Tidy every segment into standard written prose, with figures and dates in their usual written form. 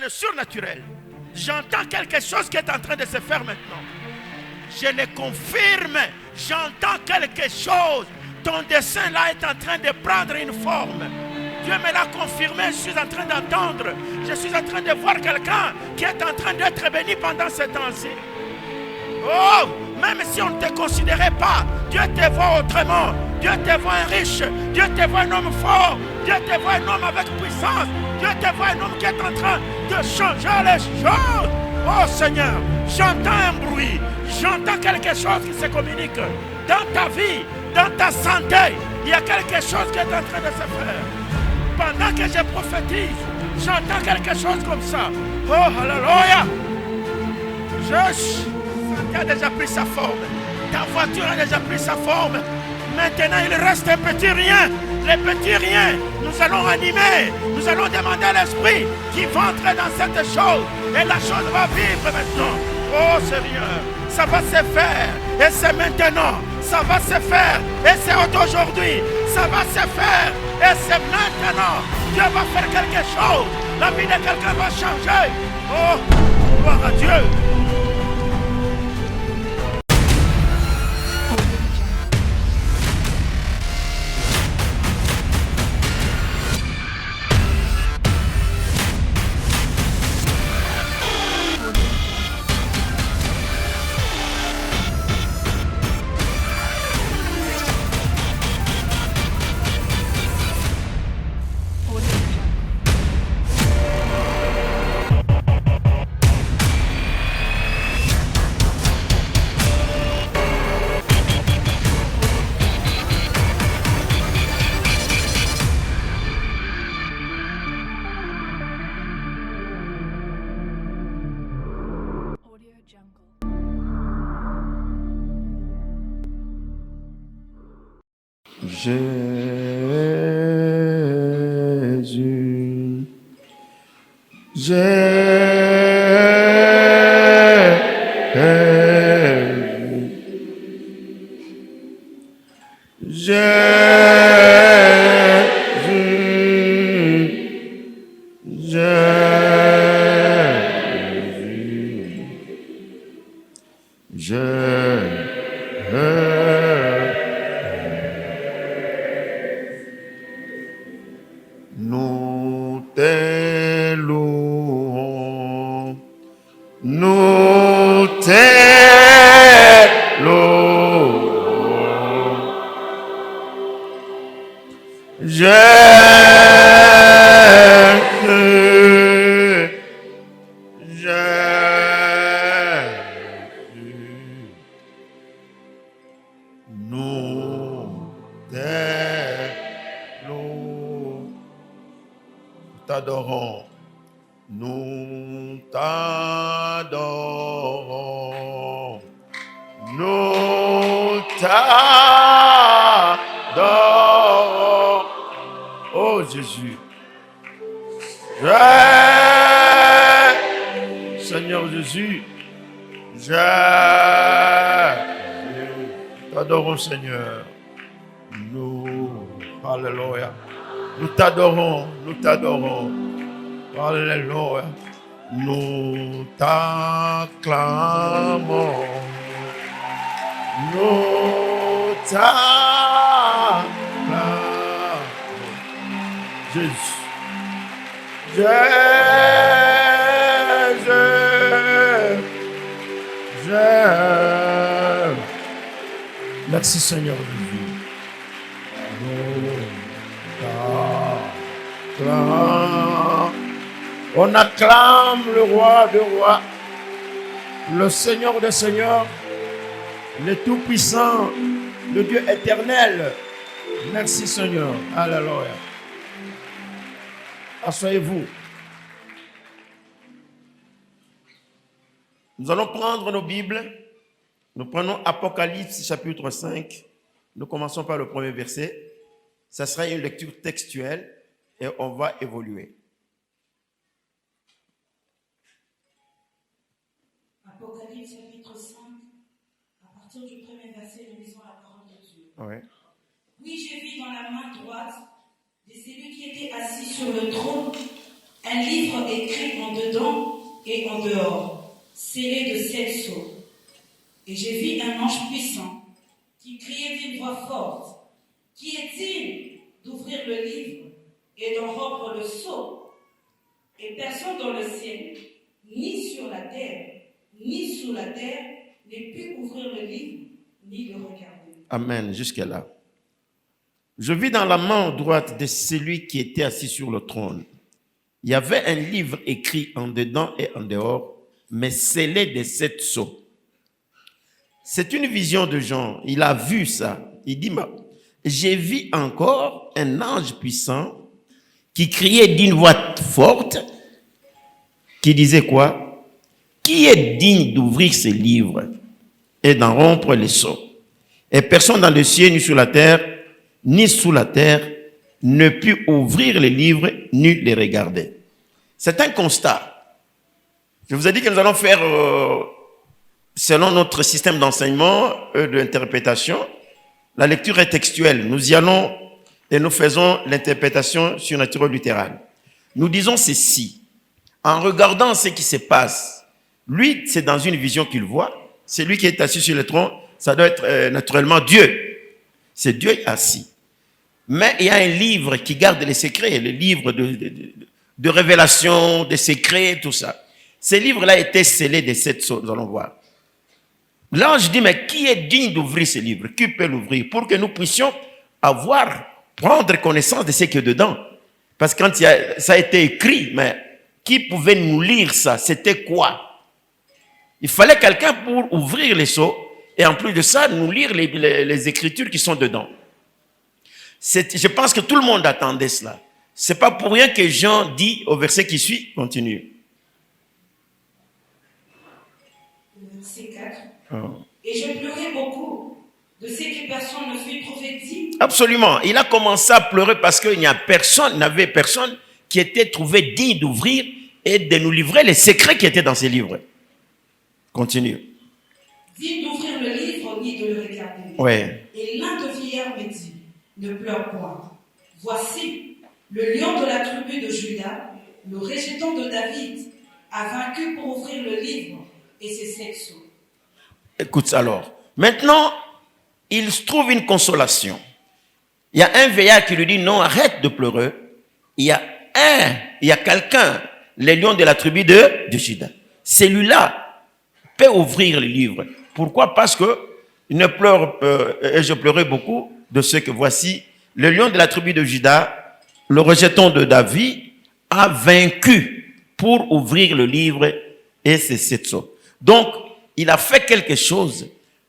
dans le surnaturel. J'entends quelque chose qui est en train de se faire maintenant. Je le confirme. J'entends quelque chose. Ton dessein là est en train de prendre une forme. Dieu me l'a confirmé. Je suis en train d'entendre. Je suis en train de voir quelqu'un qui est en train d'être béni pendant ce temps-ci. Oh, même si on ne te considérait pas, Dieu te voit autrement. Dieu te voit un riche. Dieu te voit un homme fort. Dieu te voit un homme avec puissance. Dieu te voit un homme qui est en train de changer les choses. Oh Seigneur, j'entends un bruit. J'entends quelque chose qui se communique. Dans ta vie, dans ta santé, il y a quelque chose qui est en train de se faire. Pendant que je prophétise, j'entends quelque chose comme ça. Oh, alléluia. Tu as déjà pris sa forme. Ta voiture a déjà pris sa forme. Maintenant, il reste un petit rien. Les petits riens, nous allons animer. Nous allons demander à l'Esprit qui va entrer dans cette chose. Et la chose va vivre maintenant. Oh Seigneur, ça va se faire. Et c'est maintenant. Ça va se faire. Et c'est aujourd'hui. Ça va se faire. Et c'est maintenant. Dieu va faire quelque chose. La vie de quelqu'un va changer. Oh, gloire à Dieu. Jésus, nous te louons, nous te louons. Nous t'adorons, nous t'adorons, nous t'adorons. Oh Jésus, Seigneur Jésus, t'adorons Seigneur. Nous, alléluia. Nous t'adorons, nous t'adorons. Alléluia. Nous t'acclamons. Nous t'acclamons. Jésus. Merci Seigneur Jésus. On acclame le roi des rois, le Seigneur des seigneurs, le Tout-Puissant, le Dieu éternel. Merci Seigneur. Alléluia. Asseyez-vous. Nous allons prendre nos Bibles. Nous prenons Apocalypse chapitre 5. Nous commençons par le premier verset. Ça sera une lecture textuelle et on va évoluer. Apocalypse chapitre 5, à partir du premier verset, nous lisons la parole de Dieu. Ouais. Puis je vis dans la main droite de celui qui était assis sur le trône un livre écrit en dedans dehors, scellé de 7 sceaux. Et j'ai vu un ange puissant qui criait d'une voix forte, « Qui est-il d'ouvrir le livre et d'en rompre le sceau ?» Et personne dans le ciel, ni sur la terre, ni sous la terre, n'ait pu ouvrir le livre, ni le regarder. Amen, jusqu'à là. Je vis dans la main droite de celui qui était assis sur le trône. Il y avait un livre écrit en dedans et en dehors, mais scellé de 7 sceaux. C'est une vision de Jean. Il a vu ça. Il dit, j'ai vu encore un ange puissant qui criait d'une voix forte, qui disait quoi? Qui est digne d'ouvrir ces livres et d'en rompre les sceaux? Et personne dans le ciel, ni sur la terre, ni sous la terre, ne put ouvrir les livres, ni les regarder. C'est un constat. Je vous ai dit que nous allons faire, selon notre système d'enseignement et d'interprétation, la lecture est textuelle. Nous y allons et nous faisons l'interprétation surnaturelle littérale. Nous disons ceci. En regardant ce qui se passe, lui, c'est dans une vision qu'il voit. C'est lui qui est assis sur le trône. Ça doit être naturellement Dieu. C'est Dieu assis. Mais il y a un livre qui garde les secrets, le livre de révélation, des secrets, tout ça. Ce livre-là était scellé de 7 sceaux, nous allons voir. L'ange dit, mais qui est digne d'ouvrir ce livre? Qui peut l'ouvrir? Pour que nous puissions prendre connaissance de ce qui est dedans. Parce que quand ça a été écrit, mais qui pouvait nous lire ça? C'était quoi? Il fallait quelqu'un pour ouvrir les sceaux et en plus de ça, nous lire les écritures qui sont dedans. Je pense que tout le monde attendait cela. C'est pas pour rien que Jean dit au verset qui suit, continue. Verset 4. Oh. Et je pleurais beaucoup de ce que personne ne fut prophétique. Absolument. Il a commencé à pleurer parce qu'il n'avait personne qui était trouvé digne d'ouvrir et de nous livrer les secrets qui étaient dans ces livres. Continue. Digne d'ouvrir le livre ni de le regarder. Ouais. Et l'un de vieillard me dit, ne pleure point. Voici, le lion de la tribu de Juda, le rejeton de David, a vaincu pour ouvrir le livre et ses 7 sceaux. Écoute alors. Maintenant, il se trouve une consolation. Il y a un vieillard qui lui dit, non, arrête de pleurer. Il y a quelqu'un, le lion de la tribu de Juda. Celui-là peut ouvrir le livre. Pourquoi? Parce que il ne pleure, et je pleurais beaucoup de ce que voici, le lion de la tribu de Juda, le rejeton de David, a vaincu pour ouvrir le livre et ses 7 sceaux. Donc, il a fait quelque chose.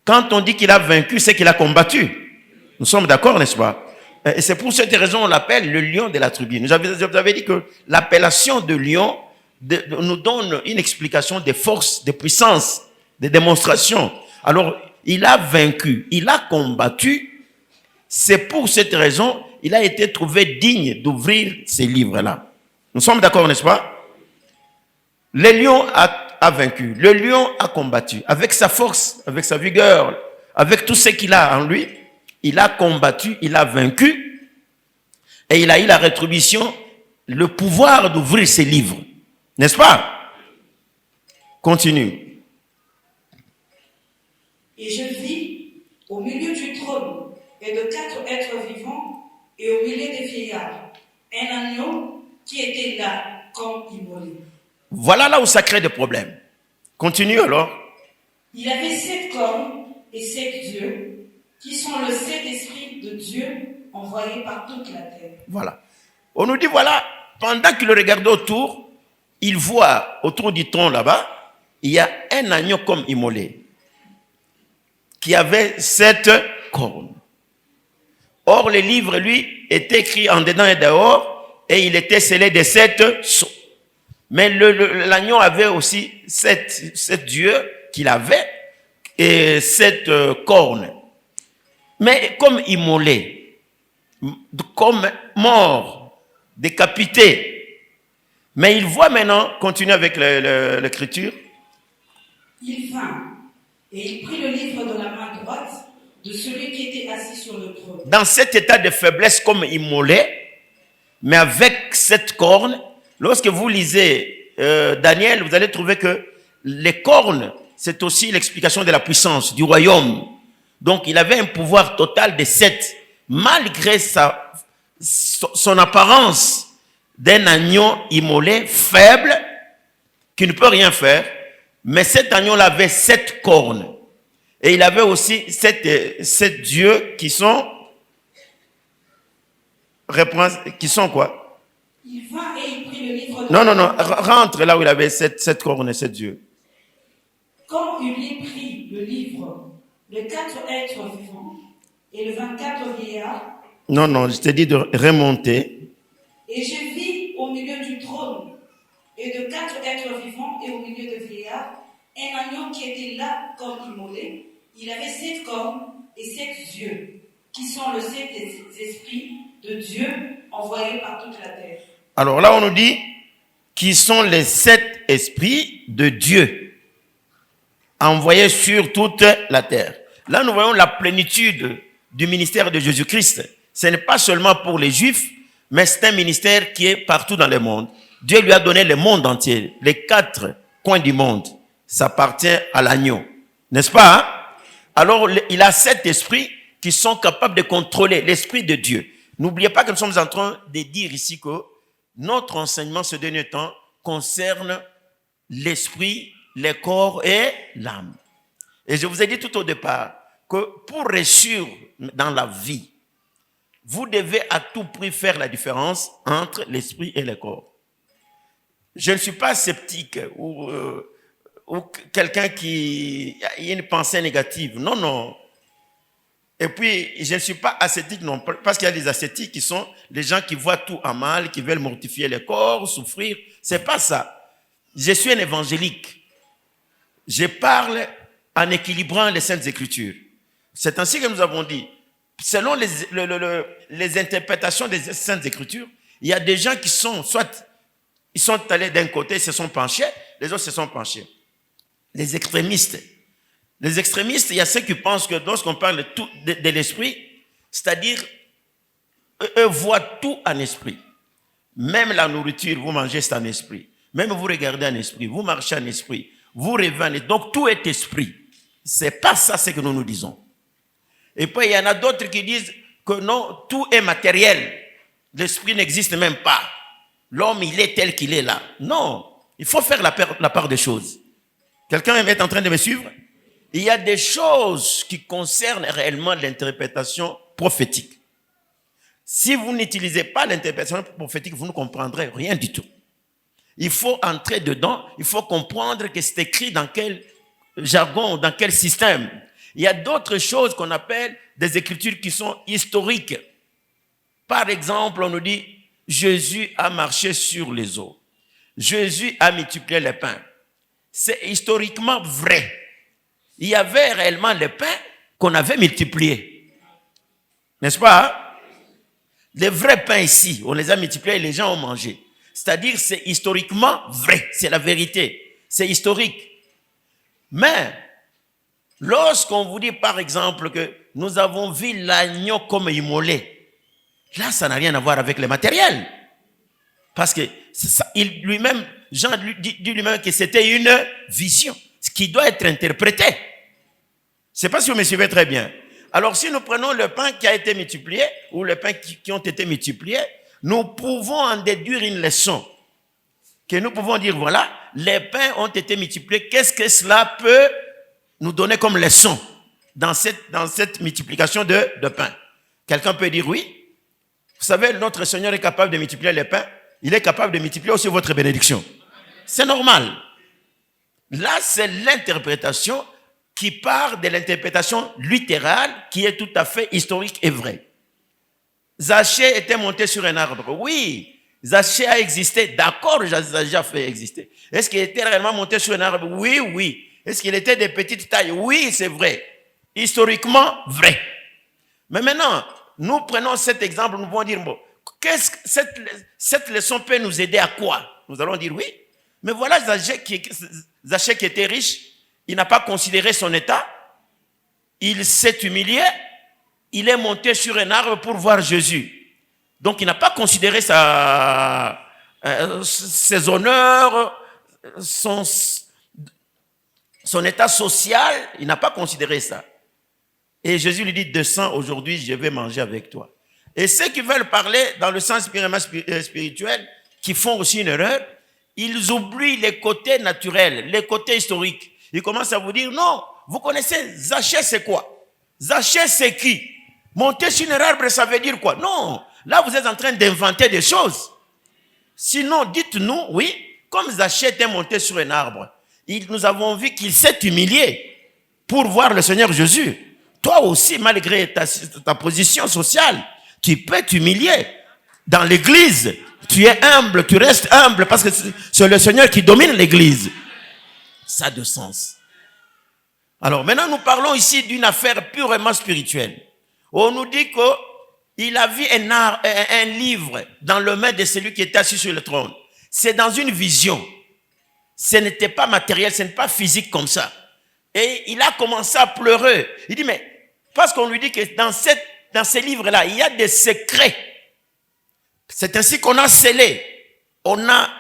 Quand on dit qu'il a vaincu, c'est qu'il a combattu. Nous sommes d'accord, n'est-ce pas? Et c'est pour cette raison qu'on l'appelle le lion de la tribu. Je vous avais dit que l'appellation de lion nous donne une explication des forces, des puissances, des démonstrations. Alors, il a vaincu, il a combattu. C'est pour cette raison il a été trouvé digne d'ouvrir ces livres-là. Nous sommes d'accord, n'est-ce pas? Le lion a vaincu, le lion a combattu. Avec sa force, avec sa vigueur, avec tout ce qu'il a en lui, il a combattu, il a vaincu. Et il a eu la rétribution, le pouvoir d'ouvrir ces livres. N'est-ce pas? Continue. Et je vis au milieu du trône et de 4 êtres vivants et au milieu des vieillards, un agneau qui était là comme immolé. Voilà là où ça crée des problèmes. Continue alors. Il avait 7 cornes et 7 yeux, qui sont le 7 esprits de Dieu envoyés par toute la terre. Voilà. On nous dit, voilà, pendant qu'il regardait autour, il voit autour du trône là-bas, il y a un agneau comme immolé, qui avait 7 cornes. Or, le livre, lui, était écrit en dedans et dehors, et il était scellé de 7 sceaux. Mais l'agneau avait aussi 7 yeux qu'il avait, et 7 cornes. Mais comme immolé, comme mort, décapité. Mais il voit maintenant, continue avec l'écriture. Il vint, et il prit le livre de la main droite de celui qui était assis sur le trône. Dans cet état de faiblesse comme immolé, mais avec 7 cornes, lorsque vous lisez Daniel, vous allez trouver que les cornes, c'est aussi l'explication de la puissance du royaume. Donc, il avait un pouvoir total de 7, malgré son apparence d'un agneau immolé, faible, qui ne peut rien faire. Mais cet agneau-là avait 7 cornes. Et il avait aussi 7 dieux qui sont quoi? Il vint et il prit le livre de... Non, rentre là où il avait 7 cornes et 7 dieux. Quand il y prit le livre, les 4 êtres vivants et le 24 vieillards... Non, je t'ai dit de remonter. Et je vis au milieu du trône et de 4 êtres vivants et au milieu de vieillards, un agneau qui était là comme immolé. Il avait 7 cornes et 7 yeux, qui sont les 7 esprits de Dieu envoyés par toute la terre. Alors là, on nous dit qui sont les 7 esprits de Dieu envoyés sur toute la terre. Là, nous voyons la plénitude du ministère de Jésus-Christ. Ce n'est pas seulement pour les Juifs, mais c'est un ministère qui est partout dans le monde. Dieu lui a donné le monde entier, les 4 coins du monde. Ça appartient à l'agneau. N'est-ce pas? Hein? Alors, il a 7 esprits qui sont capables de contrôler l'esprit de Dieu. N'oubliez pas que nous sommes en train de dire ici que notre enseignement ce dernier temps concerne l'esprit, le corps et l'âme. Et je vous ai dit tout au départ que pour réussir dans la vie, vous devez à tout prix faire la différence entre l'esprit et le corps. Je ne suis pas sceptique ou quelqu'un qui a une pensée négative. Non. Et puis, je ne suis pas ascétique non plus, parce qu'il y a des ascétiques qui sont les gens qui voient tout en mal, qui veulent mortifier le corps, souffrir. C'est pas ça. Je suis un évangélique. Je parle en équilibrant les Saintes Écritures. C'est ainsi que nous avons dit. Selon les interprétations des Saintes Écritures, il y a des gens qui sont, soit ils sont allés d'un côté, se sont penchés, les autres se sont penchés. Les extrémistes, il y a ceux qui pensent que lorsqu'on parle de l'esprit, c'est-à-dire, eux voient tout en esprit. Même la nourriture, vous mangez, c'est en esprit. Même vous regardez en esprit, vous marchez en esprit, vous rêvez en esprit. Donc tout est esprit. C'est pas ça ce que nous disons. Et puis il y en a d'autres qui disent que non, tout est matériel. L'esprit n'existe même pas. L'homme, il est tel qu'il est là. Non, il faut faire la part des choses. Quelqu'un est en train de me suivre? Il y a des choses qui concernent réellement l'interprétation prophétique. Si vous n'utilisez pas l'interprétation prophétique, vous ne comprendrez rien du tout. Il faut entrer dedans, il faut comprendre que c'est écrit dans quel jargon, dans quel système. Il y a d'autres choses qu'on appelle des écritures qui sont historiques. Par exemple, on nous dit, Jésus a marché sur les eaux. Jésus a multiplié les pains. C'est historiquement vrai. Il y avait réellement les pains qu'on avait multipliés. N'est-ce pas? Hein? Les vrais pains ici, on les a multipliés et les gens ont mangé. C'est-à-dire, c'est historiquement vrai. C'est la vérité. C'est historique. Mais, lorsqu'on vous dit, par exemple, que nous avons vu l'agneau comme immolé, là, ça n'a rien à voir avec le matériel. Parce que lui-même, Jean dit lui-même que c'était une vision, ce qui doit être interprété. Je ne sais pas si vous me suivez très bien. Alors, si nous prenons le pain qui a été multiplié, ou les pains qui ont été multipliés, nous pouvons en déduire une leçon. Que nous pouvons dire, voilà, les pains ont été multipliés. Qu'est-ce que cela peut nous donner comme leçon dans cette multiplication de pains? Quelqu'un peut dire oui. Vous savez, notre Seigneur est capable de multiplier les pains. Il est capable de multiplier aussi votre bénédiction. C'est normal. Là, c'est l'interprétation qui part de l'interprétation littérale qui est tout à fait historique et vraie. Zachée était monté sur un arbre. Oui, Zachée a existé. D'accord, Zachée a fait exister. Est-ce qu'il était réellement monté sur un arbre? Oui. Est-ce qu'il était de petite taille? Oui, c'est vrai. Historiquement, vrai. Mais maintenant, nous prenons cet exemple, nous pouvons dire, bon, cette leçon peut nous aider à quoi? Nous allons dire oui. Mais voilà Zachée qui était riche, il n'a pas considéré son état, il s'est humilié, il est monté sur un arbre pour voir Jésus. Donc il n'a pas considéré ses honneurs, son état social, il n'a pas considéré ça. Et Jésus lui dit, descends aujourd'hui, je vais manger avec toi. Et ceux qui veulent parler dans le sens purement spirituel, qui font aussi une erreur, ils oublient les côtés naturels, les côtés historiques. Ils commencent à vous dire, non, vous connaissez Zachée, c'est quoi? Zachée, c'est qui? Monter sur un arbre, ça veut dire quoi? Non, là vous êtes en train d'inventer des choses. Sinon, dites-nous, oui, comme Zachée était monté sur un arbre, nous avons vu qu'il s'est humilié pour voir le Seigneur Jésus. Toi aussi, malgré ta position sociale, tu peux t'humilier. Dans l'église, tu es humble, tu restes humble parce que c'est le Seigneur qui domine l'église. Ça a de sens. Alors maintenant, nous parlons ici d'une affaire purement spirituelle. On nous dit qu'il a vu un livre dans le main de celui qui était assis sur le trône. C'est dans une vision. Ce n'était pas matériel, ce n'est pas physique comme ça. Et il a commencé à pleurer. Il dit, mais parce qu'on lui dit que dans ces livres-là, il y a des secrets. C'est ainsi qu'on a scellé.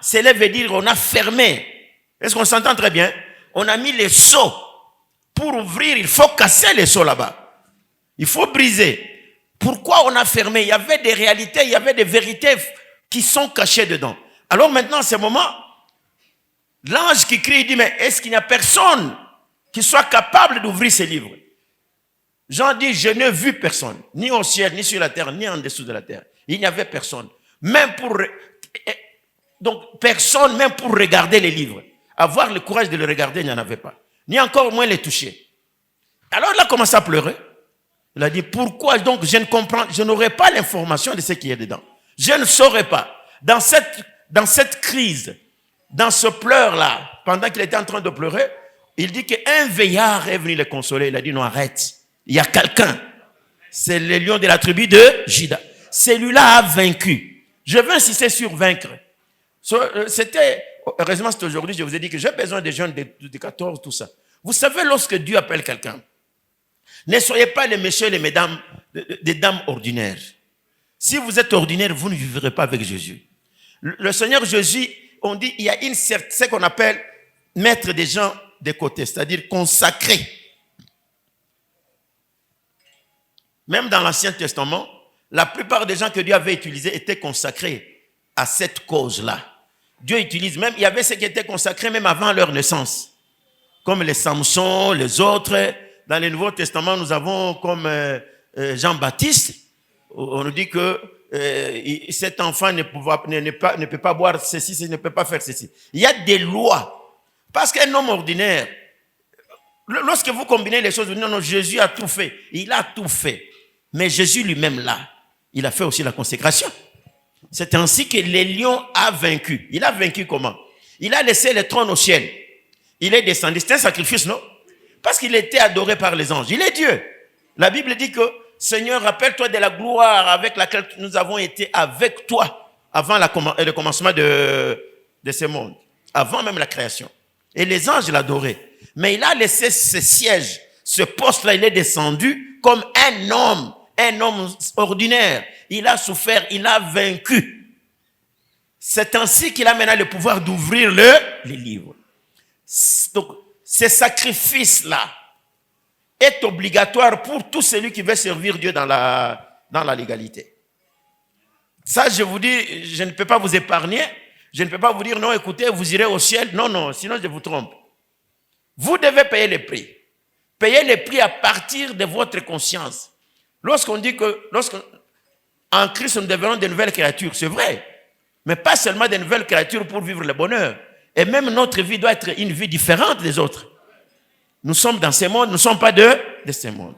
Scellé veut dire on a fermé. Est-ce qu'on s'entend très bien? On a mis les sceaux. Pour ouvrir, il faut casser les sceaux là-bas. Il faut briser. Pourquoi on a fermé? Il y avait des réalités, il y avait des vérités qui sont cachées dedans. Alors maintenant, à ce moment, l'ange qui crie, il dit, mais est-ce qu'il n'y a personne qui soit capable d'ouvrir ces livres? Jean dit, je n'ai vu personne, ni au ciel, ni sur la terre, ni en dessous de la terre. Il n'y avait personne. Donc personne, même pour regarder les livres. Avoir le courage de le regarder, il n'y en avait pas. Ni encore moins les toucher. Alors il a commencé à pleurer. Il a dit, pourquoi donc je n'aurai pas l'information de ce qui est dedans. Je ne saurais pas. Dans cette crise, dans ce pleur-là, pendant qu'il était en train de pleurer, il dit qu'un veillard est venu le consoler. Il a dit, non, arrête. Il y a quelqu'un. C'est le lion de la tribu de Juda. Celui-là a vaincu. Je veux insister sur vaincre. Heureusement, c'est aujourd'hui, je vous ai dit que j'ai besoin des jeunes de 14, tout ça. Vous savez, lorsque Dieu appelle quelqu'un, ne soyez pas les messieurs et les mesdames, des dames ordinaires. Si vous êtes ordinaire, vous ne vivrez pas avec Jésus. Le Seigneur Jésus, on dit, il y a ce qu'on appelle mettre des gens de côté, c'est-à-dire consacrer. Même dans l'Ancien Testament, la plupart des gens que Dieu avait utilisés étaient consacrés à cette cause-là. Dieu utilise même, il y avait ceux qui étaient consacrés même avant leur naissance. Comme les Samson, les autres. Dans le Nouveau Testament, nous avons comme Jean-Baptiste. On nous dit que cet enfant ne peut pas boire ceci, ne peut pas faire ceci. Il y a des lois. Parce qu'un homme ordinaire, lorsque vous combinez les choses, vous dites non, Jésus a tout fait. Il a tout fait. Mais Jésus lui-même là, il a fait aussi la consécration. C'est ainsi que le lion a vaincu. Il a vaincu comment? Il a laissé le trône au ciel. Il est descendu. C'est un sacrifice, non? Parce qu'il était adoré par les anges. Il est Dieu. La Bible dit que Seigneur, rappelle-toi de la gloire avec laquelle nous avons été avec toi avant le commencement de ce monde. Avant même la création. Et les anges l'adoraient. Mais il a laissé ce siège, ce poste-là, il est descendu comme un homme ordinaire. Il a souffert, il a vaincu. C'est ainsi qu'il a maintenant le pouvoir d'ouvrir les livres. Donc, ce sacrifice-là est obligatoire pour tout celui qui veut servir Dieu dans la légalité. Ça, je vous dis, je ne peux pas vous épargner. Je ne peux pas vous dire, non, écoutez, vous irez au ciel. Non, sinon je vous trompe. Vous devez payer les prix. Payez les prix à partir de votre conscience. Lorsqu'on dit en Christ, nous devenons de nouvelles créatures, c'est vrai. Mais pas seulement de nouvelles créatures pour vivre le bonheur. Et même notre vie doit être une vie différente des autres. Nous sommes dans ce monde, nous ne sommes pas de ce monde.